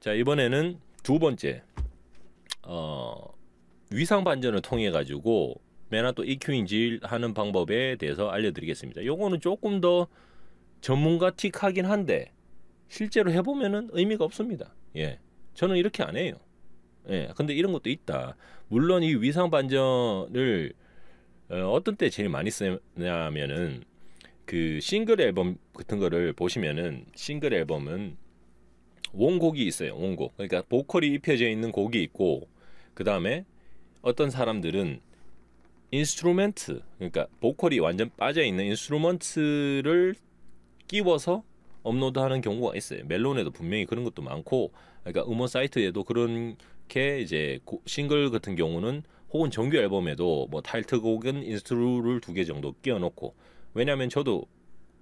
자, 이번에는 두 번째 위상 반전을 통해 가지고 메나 또 EQ인지 하는 방법에 대해서 알려드리겠습니다. 요거는 조금 더 전문가 틱하긴 한데 실제로 해보면은 의미가 없습니다. 예, 저는 이렇게 안 해요. 예, 근데 이런 것도 있다. 물론 이 위상 반전을 어떤 때 제일 많이 쓰냐면은 그 싱글 앨범 같은 거를 보시면은 싱글 앨범은 원곡이 있어요. 원곡. 그러니까 보컬이 입혀져 있는 곡이 있고 그 다음에 어떤 사람들은 인스트루먼트, 그러니까 보컬이 완전 빠져 있는 인스트루먼트를 끼워서 업로드하는 경우가 있어요. 멜론에도 분명히 그런 것도 많고, 그러니까 음원 사이트에도 그런 게 이제 싱글 같은 경우는 혹은 정규 앨범에도 뭐 타이틀곡은 인스트루를 2개 정도 끼워놓고, 왜냐하면 저도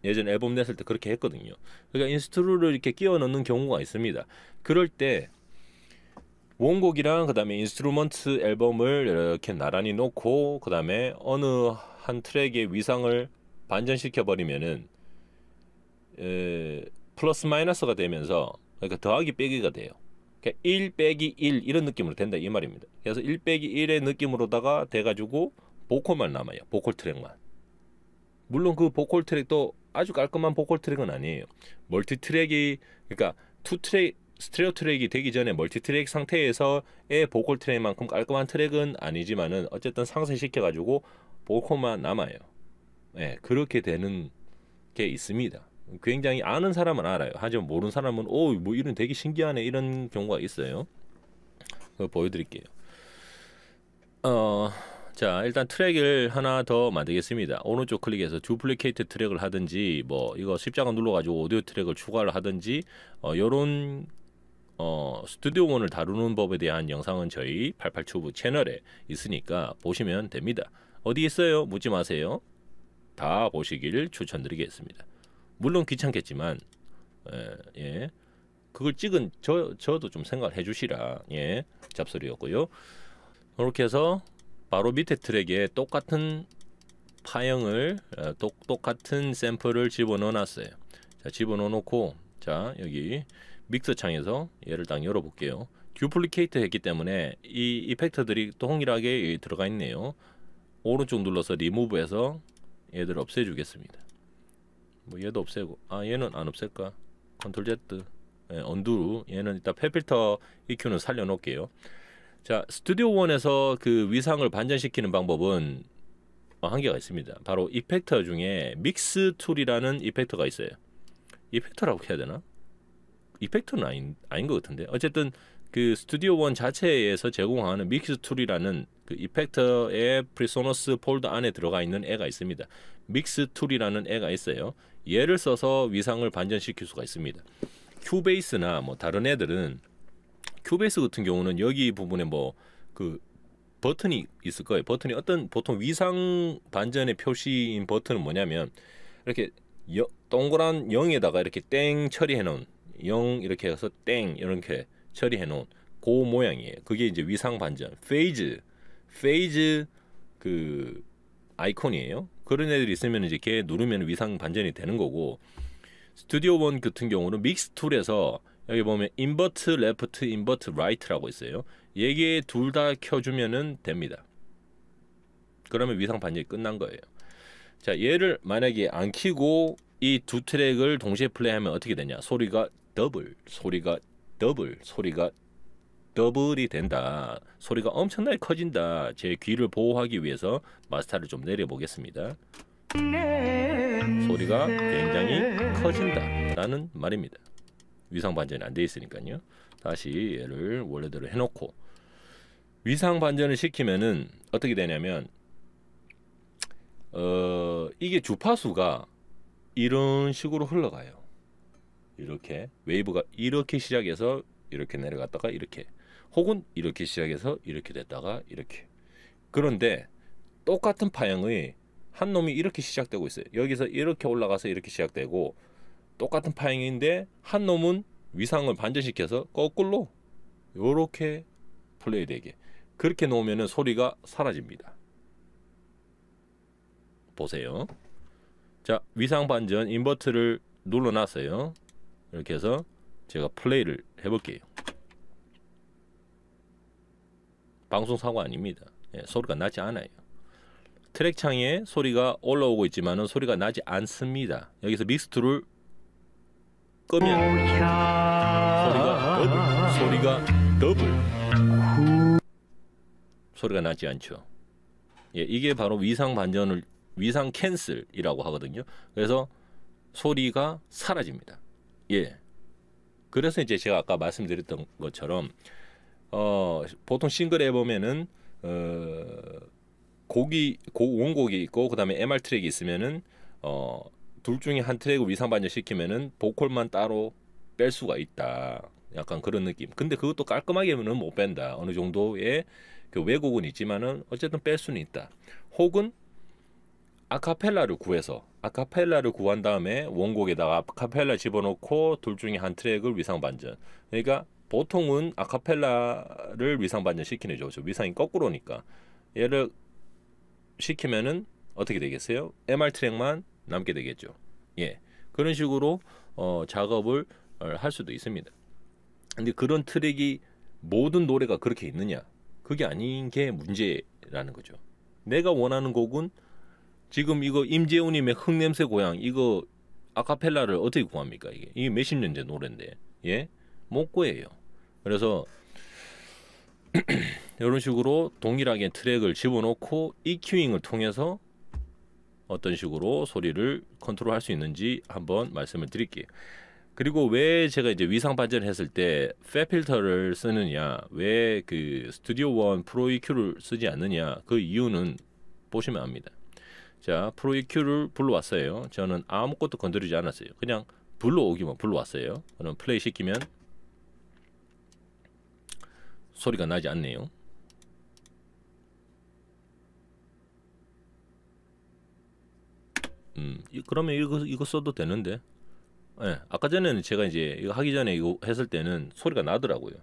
예전 앨범 냈을 때 그렇게 했거든요. 그러니까 인스트루를 이렇게 끼워 넣는 경우가 있습니다. 그럴 때 원곡이랑 그 다음에 인스트루먼트 앨범을 이렇게 나란히 놓고 그 다음에 어느 한 트랙의 위상을 반전시켜 버리면은 플러스 마이너스가 되면서, 그러니까 더하기 빼기가 돼요. 그러니까 1 빼기 1 이런 느낌으로 된다 이 말입니다. 그래서 1 빼기 1의 느낌으로다가 돼가지고 보컬만 남아요. 보컬 트랙만. 물론 그 보컬 트랙도 아주 깔끔한 보컬 트랙은 아니에요. 멀티 트랙이, 그러니까 투 트랙, 스테레오 트랙이 되기 전에 멀티 트랙 상태에서의 보컬 트랙만큼 깔끔한 트랙은 아니지만은 어쨌든 상쇄시켜가지고 보컬만 남아요. 예, 그렇게 되는 게 있습니다. 굉장히 아는 사람은 알아요. 하지만 모르는 사람은 뭐 이런 되게 신기하네 이런 경우가 있어요. 그거 보여드릴게요. 자, 일단 트랙을 하나 더 만들겠습니다. 오른쪽 클릭해서 두플리케이트 트랙을 하든지 뭐 이거 십자가 눌러가지고 오디오 트랙을 추가를 하든지 요런 스튜디오 원을 다루는 법에 대한 영상은 저희 88튜브 채널에 있으니까 보시면 됩니다. 어디 있어요? 묻지 마세요. 다 보시길 추천드리겠습니다. 물론 귀찮겠지만 예, 그걸 찍은 저도 좀 생각을 해주시라. 예, 잡소리였고요. 이렇게 해서 바로 밑에 트랙에 똑같은 파형을 똑같은 샘플을 집어넣어 놨어요. 자, 집어넣어 놓고, 자, 여기 믹서 창에서 얘를 딱 열어 볼게요. 듀플리케이트 했기 때문에 이 이펙터들이 동일하게 들어가 있네요. 오른쪽 눌러서 리무브해서 얘들 없애 주겠습니다. 뭐 얘도 없애고, 얘는 안 없앨까? 컨트롤 Z, 언두. 얘는 일단 펫필터 EQ는 살려 놓을게요. 자, 스튜디오 원에서 그 위상을 반전시키는 방법은 한계가 있습니다. 바로 이펙터 중에 믹스 툴이라는 이펙터가 있어요. 이펙터라고 해야 되나? 이펙터는 아닌 것 같은데. 어쨌든 그 스튜디오 원 자체에서 제공하는 믹스 툴이라는 그 이펙터의 프리소너스 폴더 안에 들어가 있는 애가 있습니다. 믹스 툴이라는 애가 있어요. 얘를 써서 위상을 반전시킬 수가 있습니다. 큐베이스나 뭐 다른 애들은, 큐베이스 같은 경우는 여기 부분에 뭐 그 버튼이 있을 거예요. 버튼이 보통 위상 반전의 표시인 버튼은 뭐냐면 이렇게 동그란 0에다가 이렇게 땡 처리해 놓은 0 이렇게 해서 땡 이렇게 처리해 놓은 그 모양이에요. 그게 이제 위상 반전 페이즈 그 아이콘이에요. 그런 애들이 있으면 이제 걔 누르면 위상 반전이 되는 거고, 스튜디오 원 같은 경우는 믹스 툴에서 여기 보면 인버트 레프트, 인버트 라이트라고 있어요. 얘게 둘 다 켜주면은 됩니다. 그러면 위상 반전이 끝난 거예요. 자, 얘를 만약에 안 켜고 이 두 트랙을 동시에 플레이하면 어떻게 되냐? 소리가 더블이 된다. 소리가 엄청나게 커진다. 제 귀를 보호하기 위해서 마스터를 좀 내려보겠습니다. 소리가 굉장히 커진다 라는 말입니다. 위상 반전이 안 돼 있으니까요. 다시 얘를 원래대로 해놓고 위상 반전을 시키면은 어떻게 되냐면 이게 주파수가 이런 식으로 흘러가요. 이렇게 웨이브가 이렇게 시작해서 이렇게 내려갔다가 이렇게, 혹은 이렇게 시작해서 이렇게 됐다가 이렇게. 그런데 똑같은 파형의 한 놈이 이렇게 시작되고 있어요. 여기서 이렇게 올라가서 이렇게 시작되고, 똑같은 파형인데 한 놈은 위상을 반전시켜서 거꾸로 요렇게 플레이되게 그렇게 놓으면 소리가 사라집니다. 보세요. 자, 위상 반전 인버트를 눌러놨어요. 이렇게 해서 제가 플레이를 해볼게요. 방송 사고 아닙니다. 예, 소리가 나지 않아요. 트랙 창에 소리가 올라오고 있지만은 소리가 나지 않습니다. 여기서 믹스2를 끄면 소리가 더블 소리가 나지 않죠. 예, 이게 바로 위상 반전을 위상 캔슬이라고 하거든요. 그래서 소리가 사라집니다. 예. 그래서 이제 제가 아까 말씀드렸던 것처럼 보통 싱글 앨범에는 원곡이 있고 그다음에 MR 트랙이 있으면은 둘 중에 한 트랙을 위상 반전 시키면은 보컬만 따로 뺄 수가 있다. 약간 그런 느낌. 근데 그것도 깔끔하게는 못 뺀다. 어느 정도의 그 왜곡은 있지만은 어쨌든 뺄 수는 있다. 혹은 아카펠라를 구한 다음에 원곡에다가 아카펠라 집어넣고 둘 중에 한 트랙을 위상 반전. 그러니까 보통은 아카펠라를 위상 반전 시키는 거죠. 위상이 거꾸로니까. 얘를 시키면은 어떻게 되겠어요? MR 트랙만 남게 되겠죠. 예, 그런 식으로 작업을 할 수도 있습니다. 근데 그런 트랙이 모든 노래가 그렇게 있느냐? 그게 아닌 게 문제라는 거죠. 내가 원하는 곡은 지금 이거 임재훈님의 흙냄새 고향 이거 아카펠라를 어떻게 구합니까? 이게 몇십 년째 노래인데 예? 못 구해요. 그래서 이런 식으로 동일하게 트랙을 집어넣고 EQ잉을 통해서 어떤 식으로 소리를 컨트롤할 수 있는지 한번 말씀을 드릴게요. 그리고 왜 제가 이제 위상 반전을 했을 때 팹 필터를 쓰느냐, 왜 그 스튜디오 원 프로 EQ를 쓰지 않느냐, 그 이유는 보시면 압니다. 자, 프로 EQ를 불러왔어요. 저는 아무것도 건드리지 않았어요. 그냥 불러오기만 불러왔어요. 그럼 플레이 시키면 소리가 나지 않네요. 그러면 이거 써도 되는데. 예, 아까 전에는 제가 이제 이거 하기 전에 이거 했을 때는 소리가 나더라고요.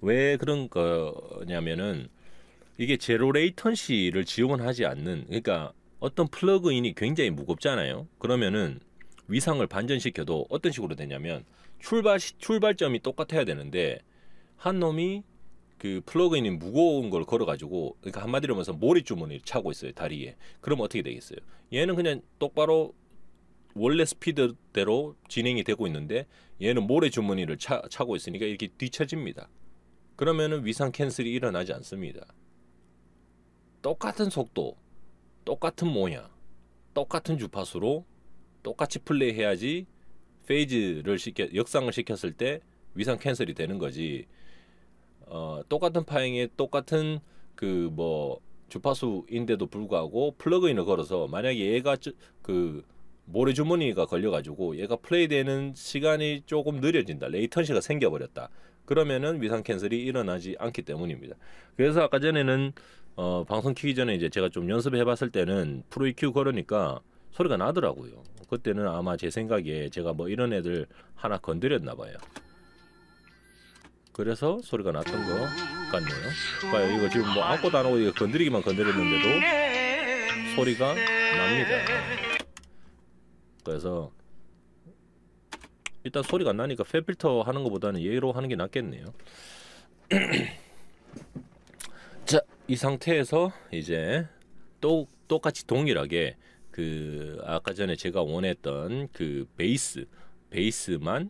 왜 그런 거냐면은 이게 제로 레이턴시를 지원하지 않는, 그러니까 어떤 플러그인이 굉장히 무겁잖아요. 그러면은 위상을 반전시켜도 어떤 식으로 되냐면 출발점이 똑같아야 되는데 한 놈이 그 플러그인이 무거운 걸 걸어가지고, 그러니까 한마디로 말해서 모래주머니를 차고 있어요, 다리에. 그럼 어떻게 되겠어요? 얘는 그냥 똑바로 원래 스피드대로 진행이 되고 있는데 얘는 모래주머니를 차고 있으니까 이렇게 뒤처집니다. 그러면은 위상 캔슬이 일어나지 않습니다. 똑같은 속도, 똑같은 모양, 똑같은 주파수로 똑같이 플레이해야지 페이즈를 역상을 시켰을 때 위상 캔슬이 되는 거지. 똑같은 파행에 똑같은 그 뭐 주파수인데도 불구하고 플러그인을 걸어서 만약에 얘가 그 모래주머니가 걸려가지고 얘가 플레이되는 시간이 조금 느려진다, 레이턴시가 생겨버렸다, 그러면은 위상 캔슬이 일어나지 않기 때문입니다. 그래서 아까 전에는 방송 키기 전에 이제 제가 좀 연습해봤을 때는 프로 EQ 걸으니까 소리가 나더라고요. 그때는 아마 제 생각에 제가 뭐 이런 애들 하나 건드렸나 봐요. 그래서 소리가 났던 것 같네요. 봐요, 이거 지금 뭐 아무것도 안 하고 이거 건드리기만 건드렸는데도 소리가 납니다. 그래서 일단 소리가 나니까 팹 필터 하는 것보다는 얘로 하는 게 낫겠네요. 자, 이 상태에서 이제 똑같이 동일하게 그 아까 전에 제가 원했던 그 베이스만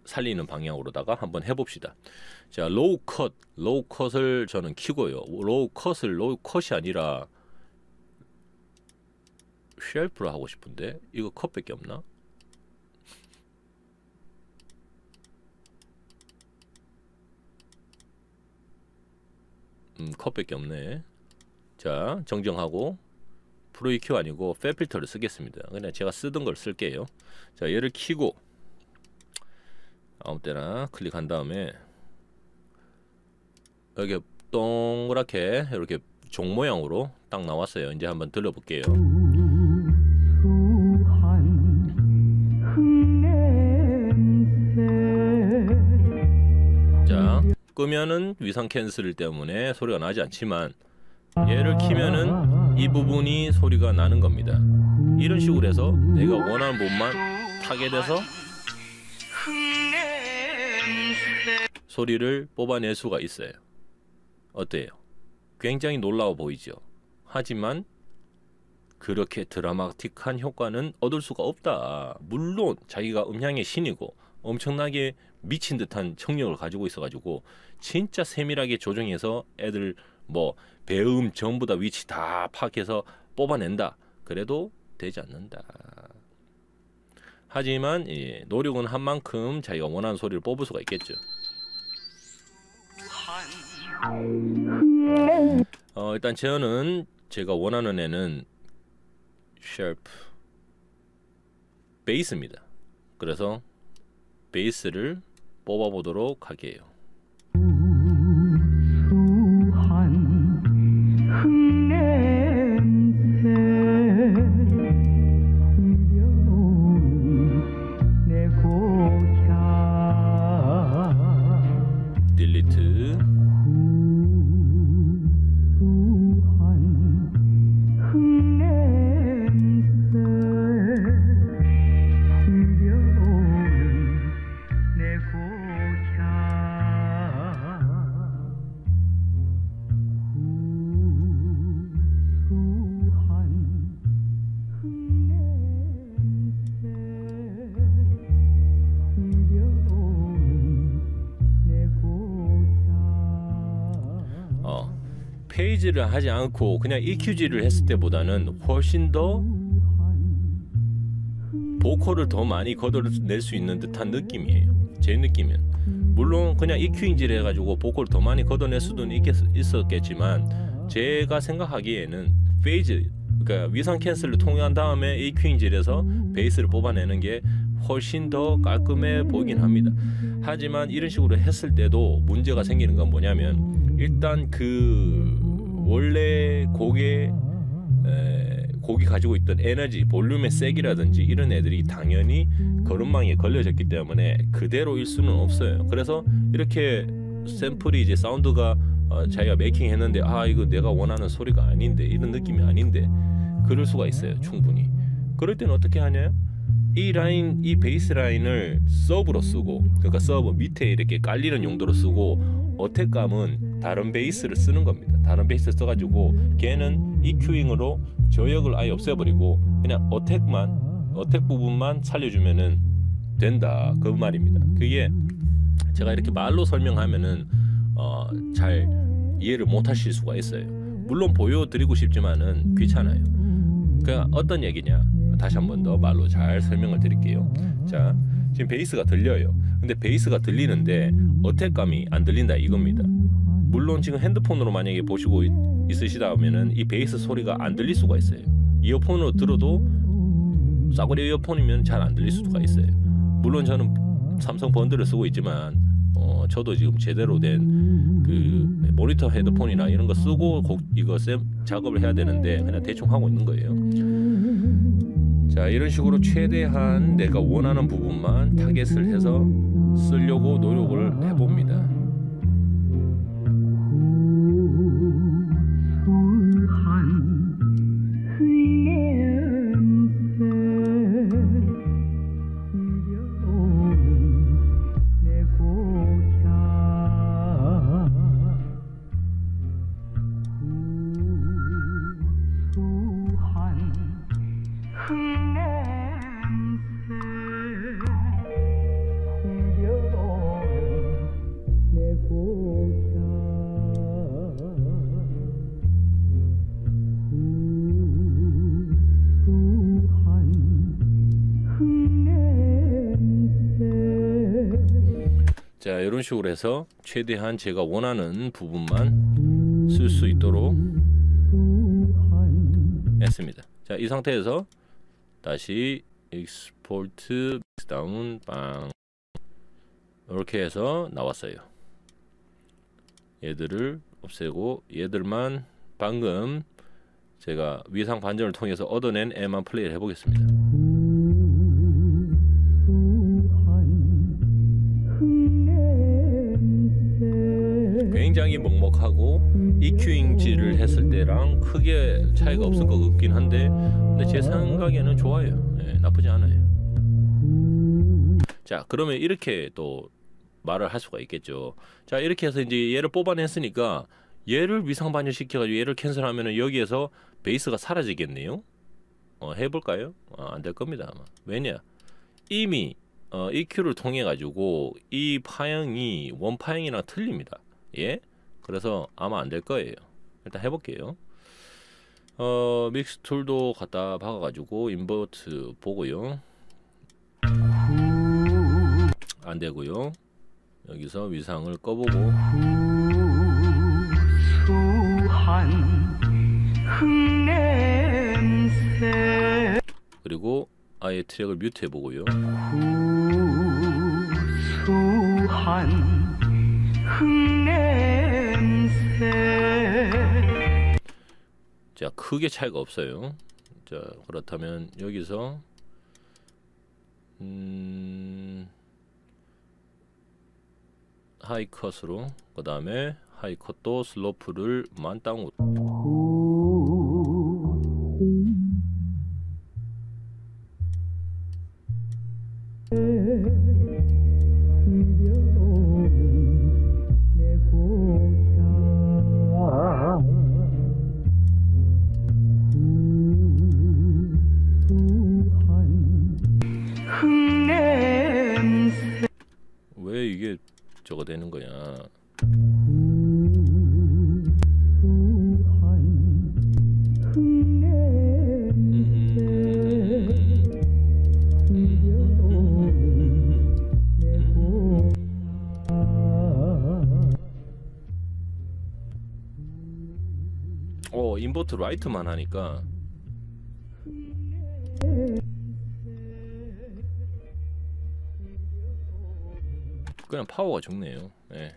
살리는 방향으로다가 한번 해봅시다. 자, 로우 컷을 저는 키고요. 로우 컷이 아니라 쉘프로 하고 싶은데 이거 컷밖에 없나? 컷밖에 없네. 자, 정정하고 프로 EQ 아니고 팹 필터를 쓰겠습니다. 그냥 제가 쓰던 걸 쓸게요. 자, 얘를 키고 아무 때나 클릭한 다음에 여기 동그랗게 이렇게 종 모양으로 딱 나왔어요. 이제 한번 들려볼게요. 자, 끄면은 위상 캔슬 때문에 소리가 나지 않지만 얘를 키면은 이 부분이 소리가 나는 겁니다. 이런 식으로 해서 내가 원하는 부분만 타게 돼서 소리를 뽑아낼 수가 있어요. 어때요? 굉장히 놀라워 보이죠. 하지만 그렇게 드라마틱한 효과는 얻을 수가 없다. 물론 자기가 음향의 신이고 엄청나게 미친 듯한 청력을 가지고 있어가지고 진짜 세밀하게 조정해서 애들 뭐 배음 전부 다 위치 다 파악해서 뽑아낸다. 그래도 되지 않는다. 하지만 노력은 한 만큼 자기가 원하는 소리를 뽑을 수가 있겠죠. 일단 저는 제가 원하는 애는 샤프 베이스입니다. 그래서 베이스를 뽑아보도록 할게요. 딜리트. 페이지를 하지 않고 그냥 EQG를 했을 때보다는 훨씬 더 보컬을 더 많이 걷어낼 수 있는 듯한 느낌이에요. 제 느낌은. 물론 그냥 EQ잉지를 해가지고 보컬을 더 많이 걷어낼 수는 있었겠지만 제가 생각하기에는 페이지, 그러니까 위상 캔슬을 통한 다음에 EQ잉지를 해서 베이스를 뽑아내는 게 훨씬 더 깔끔해 보이긴 합니다. 하지만 이런 식으로 했을 때도 문제가 생기는 건 뭐냐면 일단 그 원래 곡이 가지고 있던 에너지, 볼륨의 세기라든지 이런 애들이 당연히 걸음망에 걸려졌기 때문에 그대로일 수는 없어요. 그래서 이렇게 샘플이 이제 사운드가 자기가 메이킹했는데 이거 내가 원하는 소리가 아닌데, 이런 느낌이 아닌데, 그럴 수가 있어요. 충분히. 그럴 때는 어떻게 하냐? 이 베이스 라인을 서브로 쓰고, 그러니까 서브 밑에 이렇게 깔리는 용도로 쓰고, 어택감은 다른 베이스를 쓰는 겁니다. 다른 베이스 써가지고 걔는 EQ잉으로 저역을 아예 없애버리고 그냥 어택 부분만 살려주면은 된다, 그 말입니다. 그게 제가 이렇게 말로 설명하면은 잘 이해를 못하실 수가 있어요. 물론 보여드리고 싶지만은 귀찮아요. 그러니까 어떤 얘기냐, 다시 한 번 더 말로 잘 설명을 드릴게요. 자, 지금 베이스가 들려요. 근데 베이스가 들리는데 어택감이 안 들린다 이겁니다. 물론 지금 핸드폰으로 만약에 보시고 있으시다 하면은 이 베이스 소리가 안 들릴 수가 있어요. 이어폰으로 들어도 싸구려 이어폰이면 잘 안 들릴 수가 있어요. 물론 저는 삼성 번들을 쓰고 있지만 저도 지금 제대로 된 그 모니터 헤드폰이나 이런 거 쓰고 이거 작업을 해야 되는데 그냥 대충 하고 있는 거예요. 자, 이런 식으로 최대한 내가 원하는 부분만 타겟을 해서 쓰려고 노력을 해봅니다. 자, 이런 식으로 해서 최대한 제가 원하는 부분만 쓸 수 있도록 했습니다. 자, 이 상태에서 다시 익스포트 다운 빵 이렇게 해서 나왔어요. 얘들을 없애고 얘들만 방금 제가 위상 반전을 통해서 얻어낸 애만 플레이를 해보겠습니다. 굉장히 먹먹하고 EQ잉지를 했을 때랑 크게 차이가 없을 것 같긴 한데 근데 제 생각에는 좋아요. 나쁘지 않아요. 자, 그러면 이렇게 또 말을 할 수가 있겠죠. 자, 이렇게 해서 이제 얘를 뽑아냈으니까 얘를 위상 반영시켜가지고 얘를 캔슬하면은 여기에서 베이스가 사라지겠네요. 해볼까요? 안 될 겁니다 아마. 왜냐? 이미 EQ를 통해 가지고 이 파형이 원 파형이랑 틀립니다. 예? 그래서 아마 안 될 거예요. 일단 해볼게요. 믹스 툴도 갖다 박아가지고 인버트 보고요. 안 되고요. 여기서 위상을 꺼보고. 그리고 아예 트랙을 뮤트 해보고요. 자, 크게 차이가 없어요. 자, 그렇다면 여기서 하이컷으로, 그 다음에 하이컷도 슬로프를 만땅으로. 왜 이게 저거 되는 거야? 인버트 라이트만 하니까 그냥 파워가 죽네요. 네.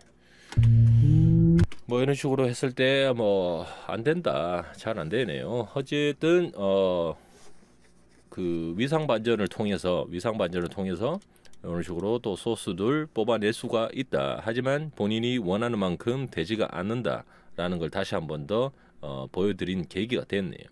뭐 이런 식으로 했을 때 뭐 안 된다, 잘 안 되네요. 어쨌든 그 위상 반전을 통해서 이런 식으로 또 소스들 뽑아낼 수가 있다. 하지만 본인이 원하는 만큼 되지가 않는다라는 걸 다시 한 번 더 보여드린 계기가 됐네요.